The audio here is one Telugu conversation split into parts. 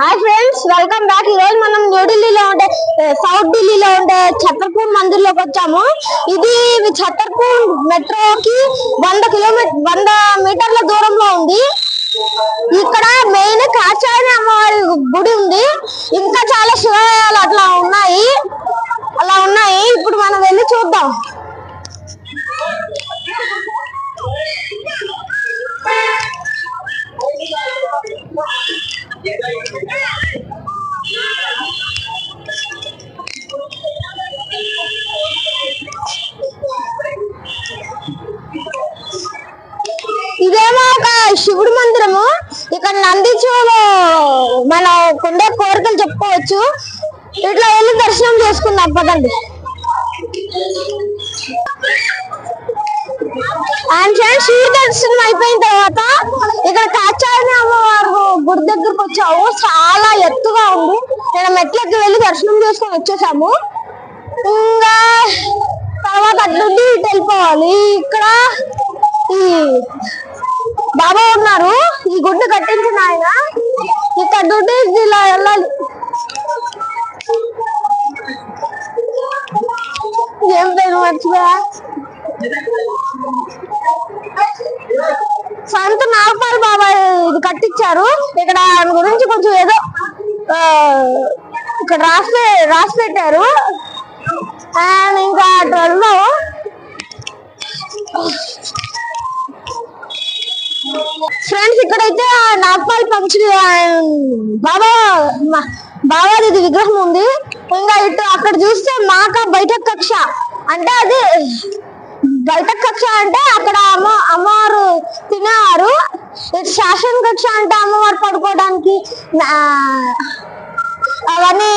Hi friends, welcome back. ఈ రోజు మనం న్యూఢిల్లీలో ఉండే సౌత్ ఢిల్లీలో ఉండే ఛతర్పూర్ మందిర్లోకి వచ్చాము. ఇది ఛతర్పూర్ మెట్రోకి 100 మీటర్ల దూరంలో ఉంది. ఇక్కడ మెయిన్ కాచాయని అమ్మవారి గుడి ఉంది. ఇంకా చాలా శివాలయాలు అలా ఉన్నాయి. ఇప్పుడు మనం వెళ్ళి చూద్దాం. ఇదేమో ఒక శివుడి మందిరము. ఇక్కడ నందీశ్వరుడు మన కొండ కోరికలు చెప్పుకోవచ్చు. ఇట్లా వెళ్ళి దర్శనం చేసుకుందాం పదండి. శివుడి దర్శనం అయిపోయిన తర్వాత ఇక్కడ కాచాయని అమ్మవారు గుడి దగ్గరకు వచ్చాము. చాలా ఎత్తుగా ఉంది. నేను మెట్లకి వెళ్ళి దర్శనం చేసుకొని వచ్చేసాము. ఇంకా తర్వాత అట్లుండి ఇటు వెళ్ళిపోవాలి. ఇక్కడ ఈ బాబా ఉన్నారు, ఈ గుడ్డు కట్టించిన ఆయన. ఇక్కడ దుడ్డు ఇలా వెళ్ళాలి. ఏం పేరు మర్చిపోయా? సంత నాగపాల్ బాబా ఇది కట్టించారు. ఇక్కడ ఆయన గురించి కొంచెం ఏదో ఇక్కడ రాసి పెట్టారు. అండ్ ఇంకా అటు వెళ్దాము. ఫ్రెండ్స్, ఇక్కడైతే నాగపాల్ పంచులు బాబాది విగ్రహం ఉంది. ఇంకా ఇటు అక్కడ చూస్తే మాక బయట కక్ష అంటే అది బయట కక్ష అంటే అక్కడ అమ్మవారు తినేవారు. ఇటు శాసన కక్ష అంటే అమ్మవారు పడుకోవడానికి అవన్నీ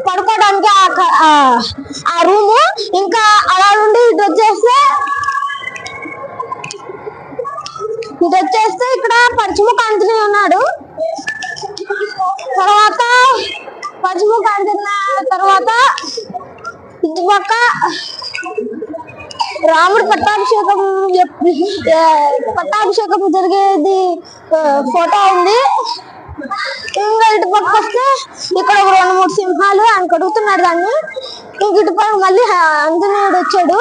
పడుకోవడానికి ఆ రూము. ఇంకా అలా నుండి ఇటు వచ్చేస్తే ఇక్కడ పంచముఖ ఆంజనేయ ఉన్నాడు. తర్వాత పంచముఖ ఆంజనేయ తర్వాత ఇటుపక్క రాముడు పట్టాభిషేకం జరిగేది ఫోటో ఉంది. ఇంకా ఇటు పక్క వస్తే ఇక్కడ 2-3 సింహాలు ఆయన కడుగుతున్నాడు దాన్ని. ఇంక ఇటు పక్క మళ్ళీ ఆంజనేయుడు వచ్చాడు.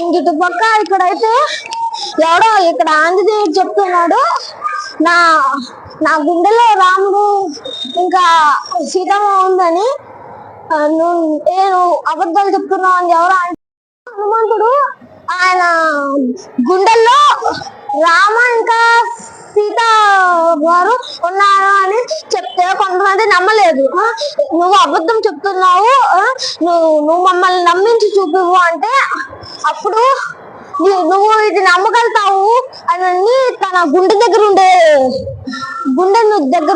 ఇంక ఇటు పక్క ఇక్కడైతే ఎవడో ఇక్కడ ఆంజనేయుడు చెప్తున్నాడు, నా గుండెలో రాముడు ఇంకా సీతమ్మ ఉందని. నేను అబద్ధాలు చెప్తున్నావు అని ఎవరో హనుమంతుడు ఆయన గుండెల్లో రామ ఇంకా సీత వారు ఉన్నారు అని చెప్తే కొంతమంది నమ్మలేదు. నువ్వు అబద్ధం చెప్తున్నావు, నువ్వు మమ్మల్ని నమ్మించి చూపివు అంటే అప్పుడు నువ్వు ఇది నమ్మగలుగుతావు అని తన గుండె దగ్గర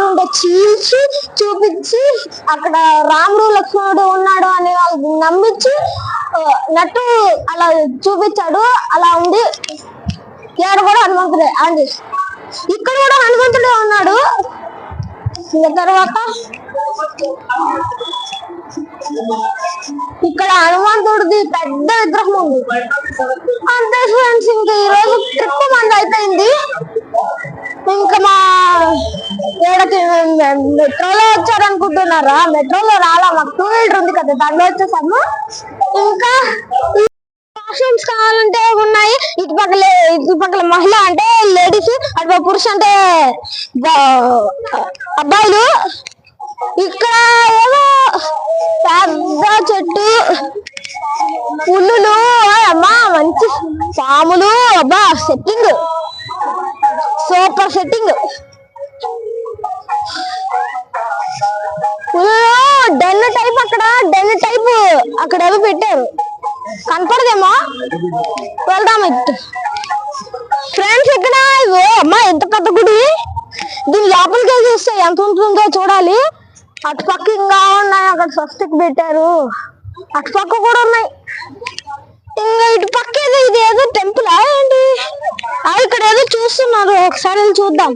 ఉండే చీల్చి చూపించి అక్కడ రాముడు లక్ష్మణుడు ఉన్నాడు అని వాళ్ళు నమ్మించి నట్టు అలా చూపించాడు. అలా ఉంది. ఇక్కడ కూడా హనుమంతుడే అండి. ఇక్కడ కూడా హనుమంతుడే ఉన్నాడు. తర్వాత ఇక్కడ హనుమంతుడిది పెద్ద విగ్రహం ఉంది. అంతే ఫ్రెండ్స్, ఇంకా ఈ రోజు ట్రిప్ మంది అయిపోయింది. ఇంకా మా ఏడకి మెట్రోలో వచ్చారనుకుంటున్నారా? మెట్రోలో రాలా, మాకు 2 వీలర్ ఉంది కదా, దాంట్లో వచ్చేసాము. ఇంకా వాష్రూమ్స్ కావాలంటే ఉన్నాయి. ఇటుపక్కల మహిళ అంటే లేడీస్, అటు పురుష అంటే అబ్బాయిలు. ఇక్కడ ఏమో పెద్ద చెట్టు, పుల్లులు, అమ్మా మంచి పాములు. అబ్బా సెట్టింగ్ సూపర్ సెట్టింగ్. డెన్ టైప్ అక్కడ ఏదో పెట్టారు, కనపడదేమో. వెళ్దాం ఇటు. ఫ్రెండ్స్, ఇక్కడ అమ్మా ఎంత పెద్ద గుడి. దీని లోపలికి చూస్తే ఎంత ఉంటుందో చూడాలి. అటుపక్క ఇంకా ఉన్నాయి, అక్కడ స్వస్తిక్ పెట్టారు. అటుపక్క కూడా ఉన్నాయి. ఇంకా ఇటు పక్క ఇది ఏదో టెంపుల్ ఏంటి? ఇక్కడ ఏదో చూస్తున్నారు, ఒకసారి వెళ్ళి చూద్దాం.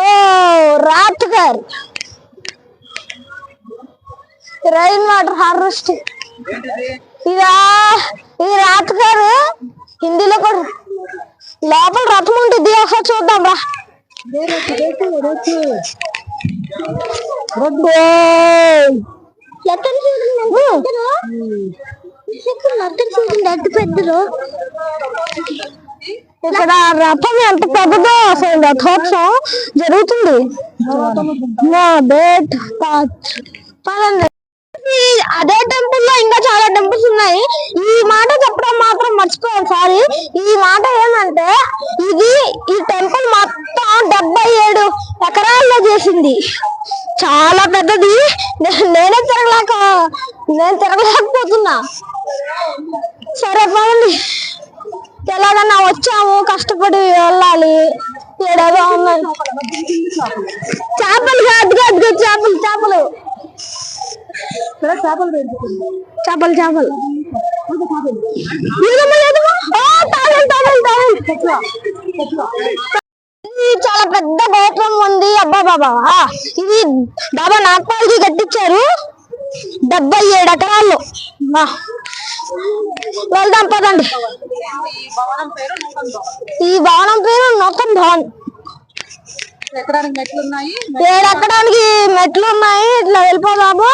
ఓ రాత్గర్ రెయిన్ వాటర్ హార్వెస్టింగ్. ఇది రాత్గర్ హిందీలో కూడా లోపల రథం ఉంటుంది, ఒకసారి చూద్దాం రా. ఇక్కడ రథం ఎంత పెద్దదో, అసలు రథోత్సవం జరుగుతుంది. అదే టెంపుల్ లో ఇంకా చాలా టెంపుల్స్ ఉన్నాయి. ఈ మాట చెప్పడం మాత్రం మర్చిపోయాను, సారీ. ఈ మాట ఏమంటే ఈ టెంపుల్ మొత్తం 77 ఎకరాల్లో చేసింది. చాలా పెద్దది. నేను తిరగలేకపోతున్నా. సరే పదండి, ఎలాగన్నా వచ్చాము, కష్టపడి వెళ్ళాలి. ఏడేదో ఉన్నాయి చేపలు, చేపలు చేపలు చేపలు చేపలు. చాలా పెద్ద గోపురం ఉంది. అబ్బా బాబా, ఇది బాబా నాగపాల్కి కట్టించారు 77 ఎకరాల్లో. వెళ్దాం పదండి. ఈ భవనం పేరు నూతన్ భవన్. 7 ఎక్కడానికి మెట్లు ఉన్నాయి. ఇట్లా వెళ్ళిపోదాము.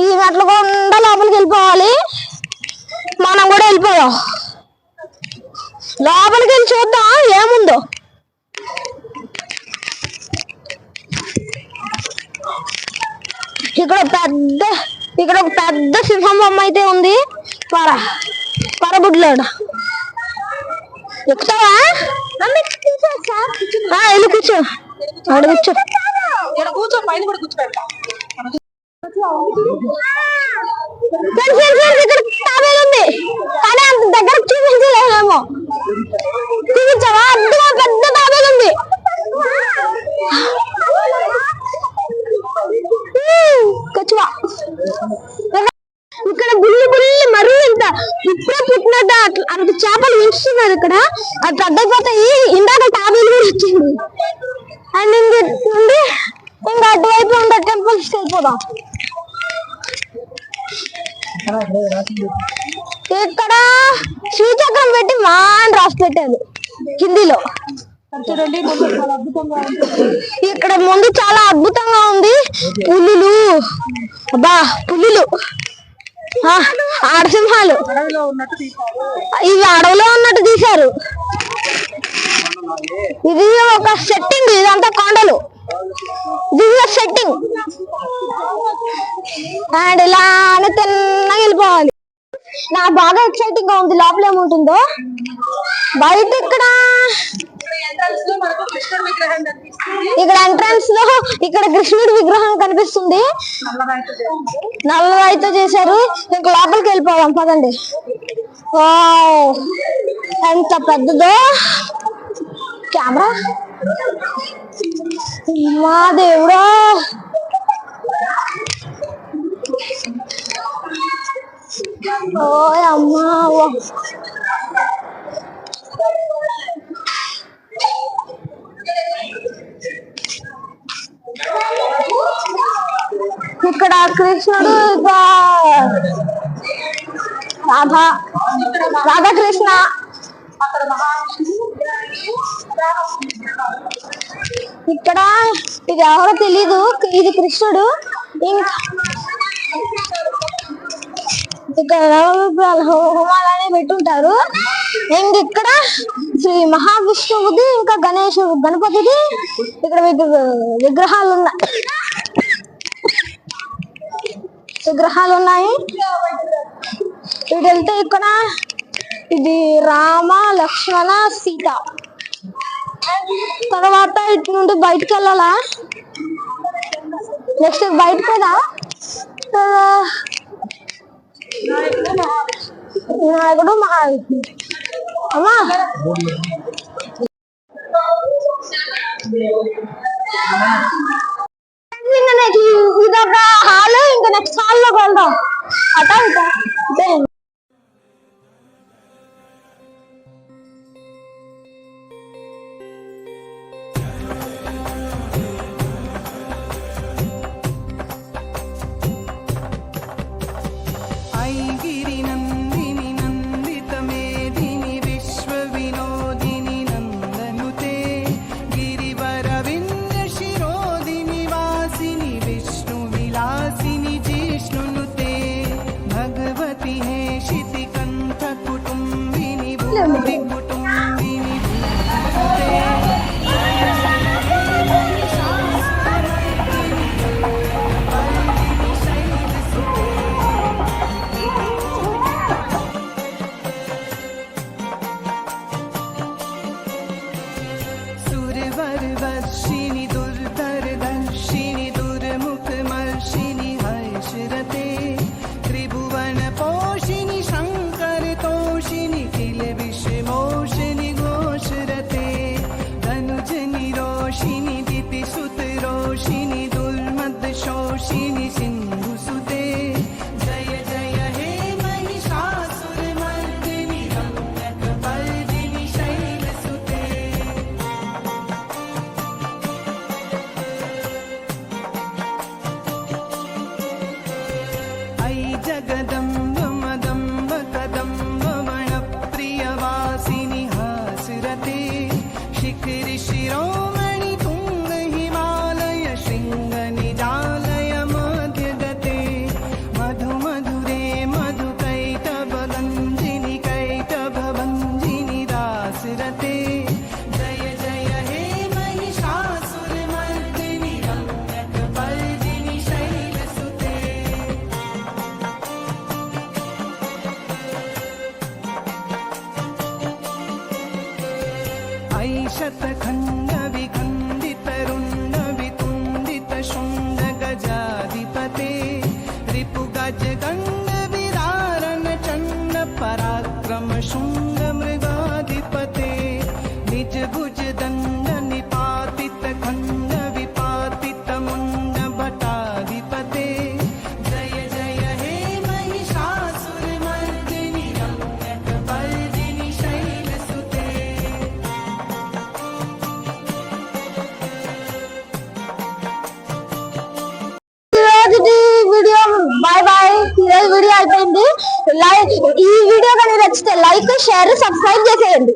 ఈ మెట్లు కూడా లోపలికి వెళ్ళిపోవాలి. మనం కూడా వెళ్ళిపోదాం. లోపలికి వెళ్ళి చూద్దాం ఏముందో. ఇక్కడ ఒక పెద్ద సింహం బొమ్మ అయితే ఉంది. పరబుడ్లాడు ఎక్కుతావా? వెళ్ళి కూర్చో, ఆడ కూర్చో. ఇక్కడ తాబేలు ఉంది, కానీ అంత దగ్గర చూపించలేమో. చూపించావా? అడ్డుగా పెద్ద తాబేలు ఉంది. ఇక్కడ బుల్లి మరీ ఇంత ఇప్పుడే పుట్టినట్టు అంత చేపలు పెంచుతున్నారు ఇక్కడ. అది పెద్దయిపోతాయి. ఇందాక తాబేలు కూడా వచ్చింది. అండ్ నుండి ఇంకా అటువైపు ఉండే టెంపుల్స్ వెళ్ళిపోదాం. ఇక్కడ శ్రీచక్రం పెట్టి మాన్ రాసి పెట్టారు హిందీలో. ఇక్కడ ముందు చాలా అద్భుతంగా ఉంది. పులులు, అబ్బా పులులు, ఆడసింహాలు. ఇవి అడవిలో ఉన్నట్టు తీశారు. ఇది ఒక సెట్టింగ్, ఇదంతా కొండలు. This setting. అండ్ ఇలానే తిన్నగా వెళ్ళిపోవాలి. నాకు బాగా ఎక్సైటింగ్ గా ఉంది. లోపల ఏముంటుందో. బయట ఇక్కడ ఎంట్రన్స్ లో ఇక్కడ కృష్ణుడి విగ్రహం కనిపిస్తుంది. నల్లరాయితో చేశారు. ఇంకా లోపలికి వెళ్ళిపోదాం పదండి. ఎంత పెద్దదో కెమెరా. మా దేవుడా, ఓ అమ్మా. ఇక్కడ కృష్ణుడు, రాధాకృష్ణ. ఇక్కడ ఇది ఎవరో తెలీదు. ఇది కృష్ణుడు. ఇంకా ఇక్కడ హోమాలనే పెట్టుంటారు. ఇక్కడ శ్రీ మహావిష్ణువుది, ఇంకా గణపతిది ఇక్కడ విగ్రహాలు ఉన్నాయి. ఇటు వెళ్తే ఇక్కడ ఇది రామ, లక్ష్మణ, సీత. తర్వాత ఇటు నుండి బయటకు వెళ్ళాలా? నెక్స్ట్ బయటకు కదా వినాయకుడు, మహావిష్ణు. అమ్మా ఇదొక హాల్. ఇంకా నెక్స్ట్ హాల్ లోకి వెళ్దాం. అటా ఐగిరి నందిని నందిత మేదిని విశ్వ వినో पते शिखरि शिरोमणि तुंग हिमालय शृंग निजालय मध्य गते मधु मधुरे मधु कैटभ गंजिनि कैटभ भंजिनि दासरते जय जय हे महिषासुर मर्दिनि रम्यकपर्दिनि शैलसुते ऐशत खंड विखंडित रुंड वितुंडित शुंड गजाधिपते रिपु गज गंड विदारण चंड पराक्रम शुंग मृगाधिपते निज भुज दंड निपातित खंड विपातित मुंड भटाधिपते जय जय हे महिषासुर मर्दिनि रम्यकपर्दिनि शैलसुते వీడియో బాయ్ బాయ్. ఈరోజు వీడియో అయిపోయింది. ఈ వీడియో కానీ నచ్చితే లైక్, షేర్, సబ్స్క్రైబ్ చేసేయండి.